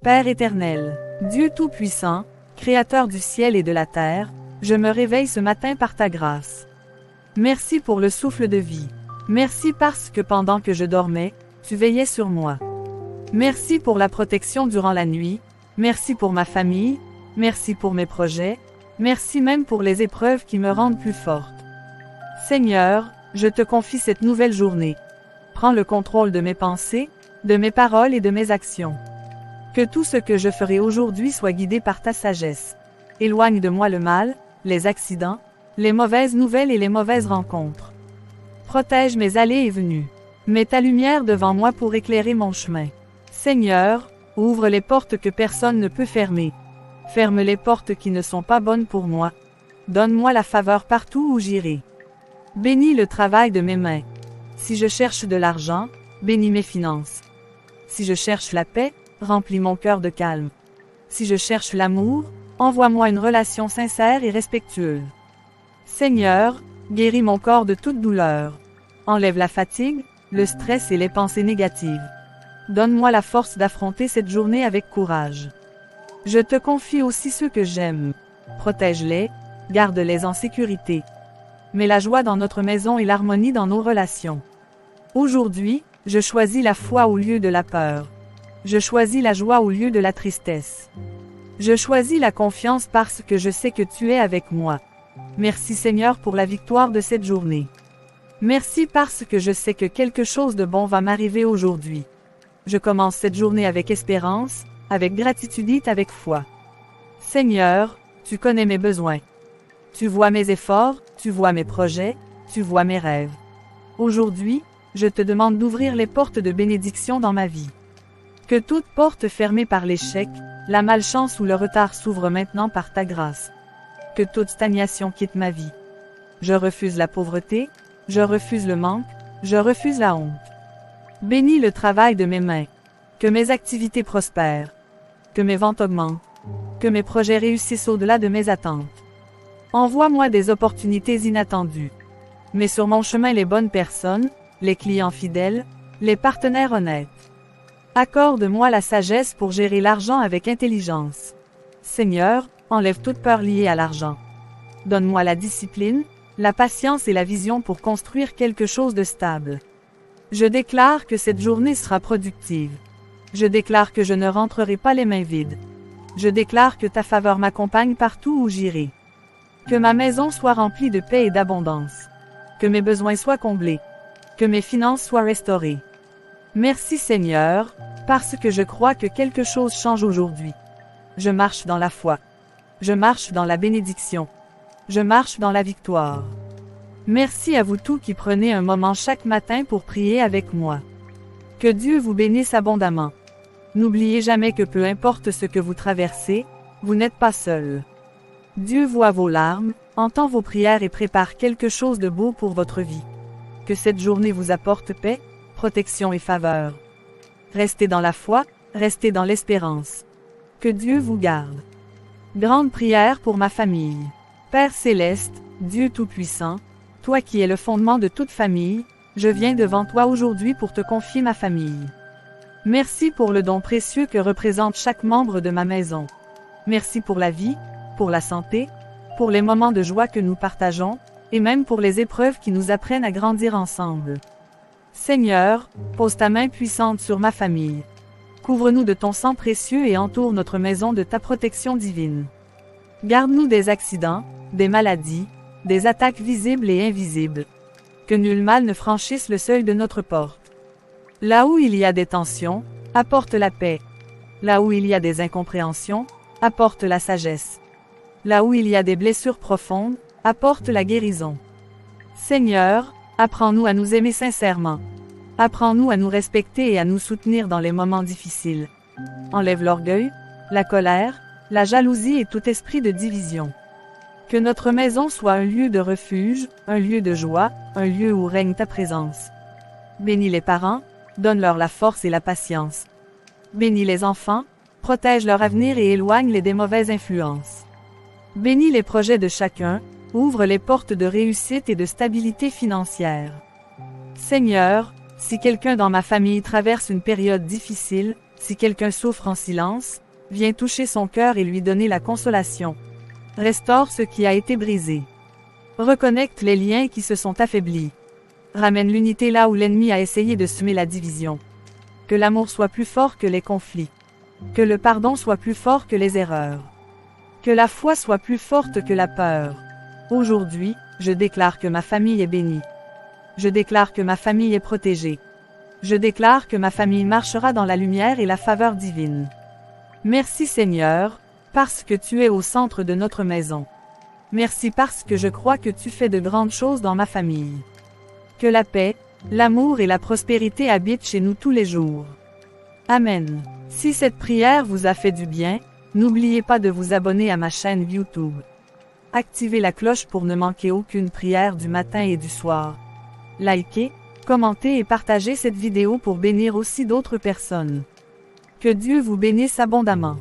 Père éternel, Dieu Tout-Puissant, Créateur du ciel et de la terre, je me réveille ce matin par ta grâce. Merci pour le souffle de vie. Merci parce que pendant que je dormais, tu veillais sur moi. Merci pour la protection durant la nuit. Merci pour ma famille. Merci pour mes projets. Merci même pour les épreuves qui me rendent plus forte. Seigneur, je te confie cette nouvelle journée. Prends le contrôle de mes pensées, de mes paroles et de mes actions. Que tout ce que je ferai aujourd'hui soit guidé par ta sagesse. Éloigne de moi le mal, les accidents, les mauvaises nouvelles et les mauvaises rencontres. Protège mes allées et venues. Mets ta lumière devant moi pour éclairer mon chemin. Seigneur, ouvre les portes que personne ne peut fermer. Ferme les portes qui ne sont pas bonnes pour moi. Donne-moi la faveur partout où j'irai. Bénis le travail de mes mains. Si je cherche de l'argent, bénis mes finances. Si je cherche la paix, remplis mon cœur de calme. Si je cherche l'amour, envoie-moi une relation sincère et respectueuse. Seigneur, guéris mon corps de toute douleur. Enlève la fatigue, le stress et les pensées négatives. Donne-moi la force d'affronter cette journée avec courage. Je te confie aussi ceux que j'aime. Protège-les, garde-les en sécurité. Mets la joie dans notre maison et l'harmonie dans nos relations. Aujourd'hui, je choisis la foi au lieu de la peur. Je choisis la joie au lieu de la tristesse. Je choisis la confiance parce que je sais que tu es avec moi. Merci Seigneur pour la victoire de cette journée. Merci parce que je sais que quelque chose de bon va m'arriver aujourd'hui. Je commence cette journée avec espérance, avec gratitude et avec foi. Seigneur, tu connais mes besoins. Tu vois mes efforts, tu vois mes projets, tu vois mes rêves. Aujourd'hui, je te demande d'ouvrir les portes de bénédiction dans ma vie. Que toute porte fermée par l'échec, la malchance ou le retard s'ouvre maintenant par ta grâce. Que toute stagnation quitte ma vie. Je refuse la pauvreté, je refuse le manque, je refuse la honte. Bénis le travail de mes mains. Que mes activités prospèrent. Que mes ventes augmentent. Que mes projets réussissent au-delà de mes attentes. Envoie-moi des opportunités inattendues. Mets sur mon chemin les bonnes personnes, les clients fidèles, les partenaires honnêtes. Accorde-moi la sagesse pour gérer l'argent avec intelligence. Seigneur, enlève toute peur liée à l'argent. Donne-moi la discipline, la patience et la vision pour construire quelque chose de stable. Je déclare que cette journée sera productive. Je déclare que je ne rentrerai pas les mains vides. Je déclare que ta faveur m'accompagne partout où j'irai. Que ma maison soit remplie de paix et d'abondance. Que mes besoins soient comblés. Que mes finances soient restaurées. Merci Seigneur, parce que je crois que quelque chose change aujourd'hui. Je marche dans la foi. Je marche dans la bénédiction. Je marche dans la victoire. Merci à vous tous qui prenez un moment chaque matin pour prier avec moi. Que Dieu vous bénisse abondamment. N'oubliez jamais que peu importe ce que vous traversez, vous n'êtes pas seul. Dieu voit vos larmes, entend vos prières et prépare quelque chose de beau pour votre vie. Que cette journée vous apporte paix, protection et faveur. Restez dans la foi, restez dans l'espérance. Que Dieu vous garde. Grande prière pour ma famille. Père céleste, Dieu Tout-Puissant, toi qui es le fondement de toute famille, je viens devant toi aujourd'hui pour te confier ma famille. Merci pour le don précieux que représente chaque membre de ma maison. Merci pour la vie, pour la santé, pour les moments de joie que nous partageons, et même pour les épreuves qui nous apprennent à grandir ensemble. Seigneur, pose ta main puissante sur ma famille. Couvre-nous de ton sang précieux et entoure notre maison de ta protection divine. Garde-nous des accidents, des maladies, des attaques visibles et invisibles. Que nul mal ne franchisse le seuil de notre porte. Là où il y a des tensions, apporte la paix. Là où il y a des incompréhensions, apporte la sagesse. Là où il y a des blessures profondes, apporte la guérison. Seigneur, apprends-nous à nous aimer sincèrement. Apprends-nous à nous respecter et à nous soutenir dans les moments difficiles. Enlève l'orgueil, la colère, la jalousie et tout esprit de division. Que notre maison soit un lieu de refuge, un lieu de joie, un lieu où règne ta présence. Bénis les parents, donne-leur la force et la patience. Bénis les enfants, protège leur avenir et éloigne-les des mauvaises influences. Bénis les projets de chacun, ouvre les portes de réussite et de stabilité financière. Seigneur, si quelqu'un dans ma famille traverse une période difficile, Si quelqu'un souffre en silence, viens toucher son cœur et lui donner la consolation. Restaure ce qui a été brisé. Reconnecte les liens qui se sont affaiblis. Ramène l'unité là où l'ennemi a essayé de semer la division. Que l'amour soit plus fort que les conflits. Que le pardon soit plus fort que les erreurs. Que la foi soit plus forte que la peur. Aujourd'hui, je déclare que ma famille est bénie. Je déclare que ma famille est protégée. Je déclare que ma famille marchera dans la lumière et la faveur divine. Merci Seigneur, parce que tu es au centre de notre maison. Merci parce que je crois que tu fais de grandes choses dans ma famille. Que la paix, l'amour et la prospérité habitent chez nous tous les jours. Amen. Si cette prière vous a fait du bien, n'oubliez pas de vous abonner à ma chaîne YouTube. Activez la cloche pour ne manquer aucune prière du matin et du soir. Likez, commentez et partagez cette vidéo pour bénir aussi d'autres personnes. Que Dieu vous bénisse abondamment.